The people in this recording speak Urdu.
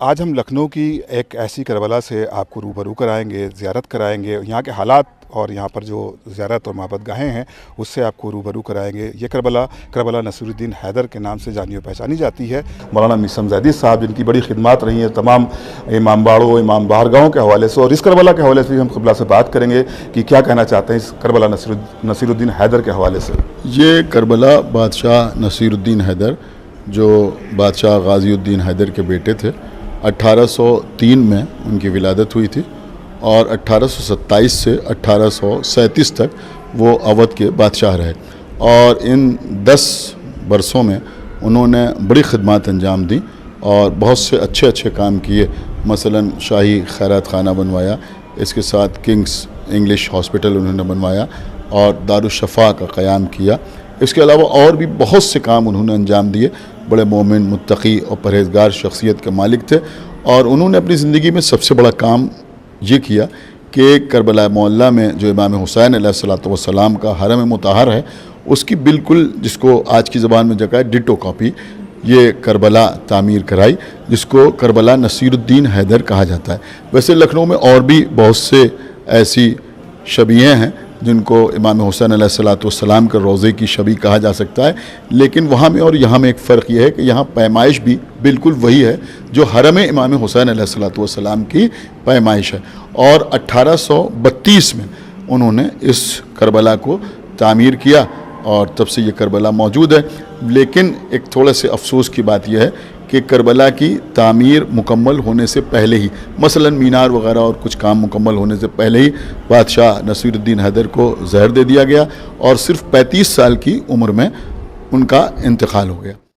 آج ہم لکھنؤ کی ایک ایسی کربلا سے آپ کو روبرو کرائیں گے، زیارت کرائیں گے، یہاں کے حالات اور یہاں پر جو زیارت اور محبت گاہیں ہیں اس سے آپ کو روبرو کرائیں گے۔ یہ کربلا نصیر الدین حیدر کے نام سے جانی و پہچانی جاتی ہے۔ مولانا میثم زیدی صاحب جن کی بڑی خدمات رہی ہیں تمام امام باڑوں، امام بارگاہوں کے حوالے سے، اور اس کربلا کے حوالے سے بھی ہم قبلہ سے بات کریں گے کہ کیا کہنا چاہتے ہیں اس کربلا نصیر الدین حیدر کے حوالے سے۔ یہ کربلا بادشاہ نصیر الدین حیدر جو بادشاہ غازی الدین حیدر کے بیٹے تھے، 1803 میں ان کی ولادت ہوئی تھی اور 1827 سے 1837 تک وہ اودھ کے بادشاہ رہے، اور ان 10 برسوں میں انہوں نے بڑی خدمات انجام دیں اور بہت سے اچھے کام کیے۔ مثلا شاہی خیرات خانہ بنوایا، اس کے ساتھ کنگز انگلش ہاسپٹل انہوں نے بنوایا اور دارالشفا کا قیام کیا۔ اس کے علاوہ اور بھی بہت سے کام انہوں نے انجام دیے۔ بڑے مومن، متقی اور پرہیزگار شخصیت کے مالک تھے، اور انہوں نے اپنی زندگی میں سب سے بڑا کام یہ کیا کہ کربلا معلیٰ میں جو امام حسین علیہ السلام کا حرم مطہر ہے، اس کی بالکل، جس کو آج کی زبان میں جگہ ہے ڈٹو کاپی، یہ کربلا تعمیر کرائی، جس کو کربلا نصیر الدین حیدر کہا جاتا ہے۔ ویسے لکھنؤ میں اور بھی بہت سے ایسی شبیہیں ہیں جن کو امام حسین علیہ السلام کے روضے کی شبیہ کہا جا سکتا ہے، لیکن وہاں میں اور یہاں میں ایک فرق یہ ہے کہ یہاں پیمائش بھی بالکل وہی ہے جو حرم امام حسین علیہ السلام کی پیمائش ہے، اور 1832 میں انہوں نے اس کربلا کو تعمیر کیا اور تب سے یہ کربلا موجود ہے۔ لیکن ایک تھوڑا سے افسوس کی بات یہ ہے کہ کربلا کی تعمیر مکمل ہونے سے پہلے ہی، مثلا مینار وغیرہ اور کچھ کام مکمل ہونے سے پہلے ہی بادشاہ نصیر الدین حیدر کو زہر دے دیا گیا، اور صرف 35 سال کی عمر میں ان کا انتقال ہو گیا۔